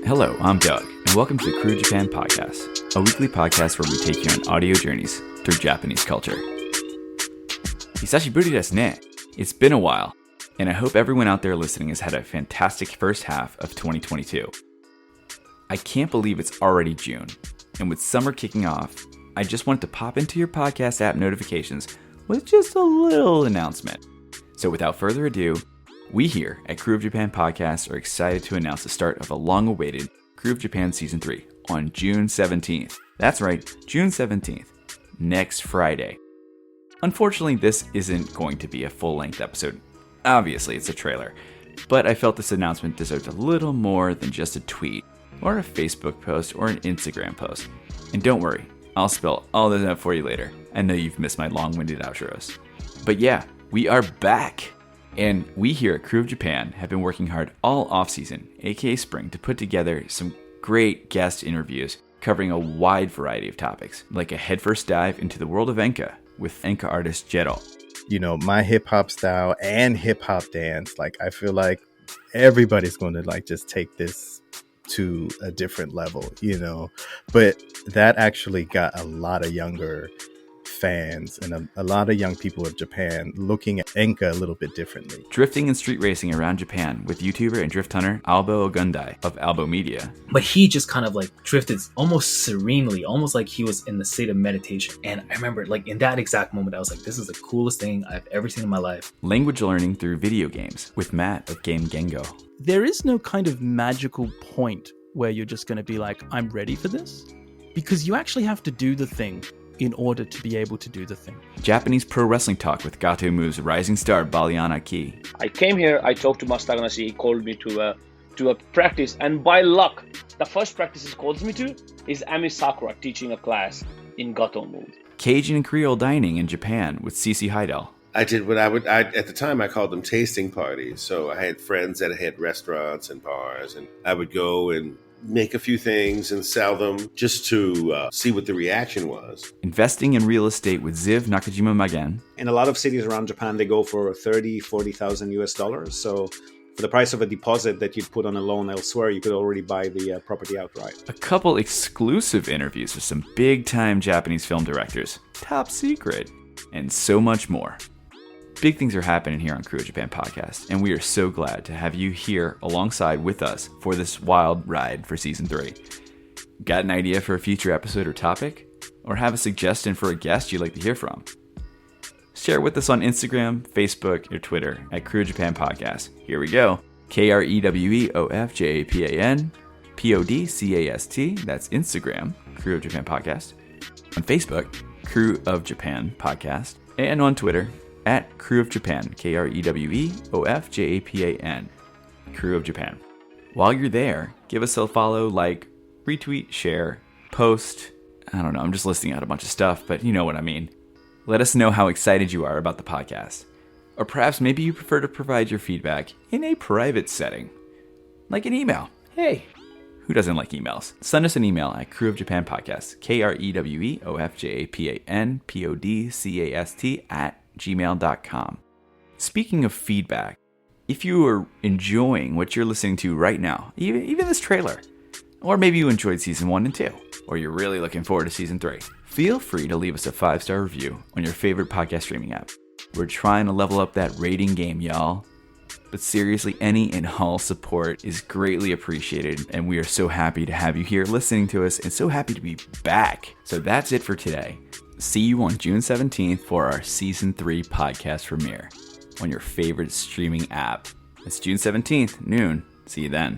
Hello, I'm Doug, and welcome to the Crewe Japan Podcast, a weekly podcast where we take you on audio journeys through Japanese culture. Hisashiburi desu ne. It's been a while, and I hope everyone out there listening has had a fantastic first half of 2022. I can't believe it's already June, and with summer kicking off, I just wanted to pop into your podcast app notifications with just a little announcement. So without further ado, we here at Crewe of Japan Podcast are excited to announce the start of a long-awaited Crewe of Japan Season 3 on June 17th. That's right, June 17th, next Friday. Unfortunately, this isn't going to be a full-length episode. Obviously, it's a trailer, but I felt this announcement deserved a little more than just a tweet, or a Facebook post, or an Instagram post. And don't worry, I'll spell all this out for you later. I know you've missed my long-winded outros. But yeah, we are back! And we here at Crewe of Japan have been working hard all off-season, aka spring, to put together some great guest interviews covering a wide variety of topics, like a headfirst dive into the world of Enka with Enka artist Jero. You know, my hip-hop style and hip-hop dance, I feel like everybody's going to just take this to a different level, but that actually got a lot of younger fans and a lot of young people of Japan looking at Enka a little bit differently. Drifting and street racing around Japan with YouTuber and drift hunter Albo Agunday of Albo Media. But he just kind of drifted almost serenely, almost like he was in the state of meditation. And I remember in that exact moment, I was like, this is the coolest thing I've ever seen in my life. Language learning through video games with Matt of game Gengo. There is no kind of magical point where you're just going to be like, I'm ready for this. Because you actually have to do the thing in order to be able to do the thing. Japanese pro wrestling talk with Gatoh moves rising star Baliyan Akki. I came here, I talked to Master Taganashi, he called me to a practice, and by luck, the first practice he calls me to is Ami Sakura teaching a class in Gatoh moves. Cajun and Creole dining in Japan with CC Haydel. I did what I at the time I called them tasting parties. So I had friends that had restaurants and bars, and I would go and make a few things and sell them just to see what the reaction was. Investing in real estate with Ziv Nakajima-Magen. In a lot of cities around Japan, they go for $30,000-$40,000 US. So for the price of a deposit that you'd put on a loan elsewhere, you could already buy the property outright. A couple exclusive interviews with some big-time Japanese film directors, top secret, and so much more. Big things are happening here on Crewe of Japan Podcast, and we are so glad to have you here alongside with us for this wild ride for Season 3. Got an idea for a future episode or topic? Or have a suggestion for a guest you'd like to hear from? Share it with us on Instagram, Facebook, or Twitter at Crewe of Japan Podcast. Here we go. KREWEOFJAPAN PODCAST. That's Instagram, Crewe of Japan Podcast. On Facebook, Crewe of Japan Podcast. And on Twitter, at Crewe of Japan, KREWEOFJAPAN, Crewe of Japan. While you're there, give us a follow, retweet, share, post. I don't know, I'm just listing out a bunch of stuff, but you know what I mean. Let us know how excited you are about the podcast. Or perhaps maybe you prefer to provide your feedback in a private setting, like an email. Hey, who doesn't like emails? Send us an email at Crewe of Japan Podcast, KREWEOFJAPAN PODCAST at gmail.com. Speaking of feedback, if you are enjoying what you're listening to right now, even this trailer, or maybe you enjoyed Season 1 and 2, or you're really looking forward to Season 3, feel free to leave us a 5-star review on your favorite podcast streaming app. We're trying to level up that rating game, y'all. But seriously, any and all support is greatly appreciated, and we are so happy to have you here listening to us, and so happy to be back. So that's it for today. See you on June 17th for our Season 3 podcast premiere on your favorite streaming app. It's June 17th, noon. See you then.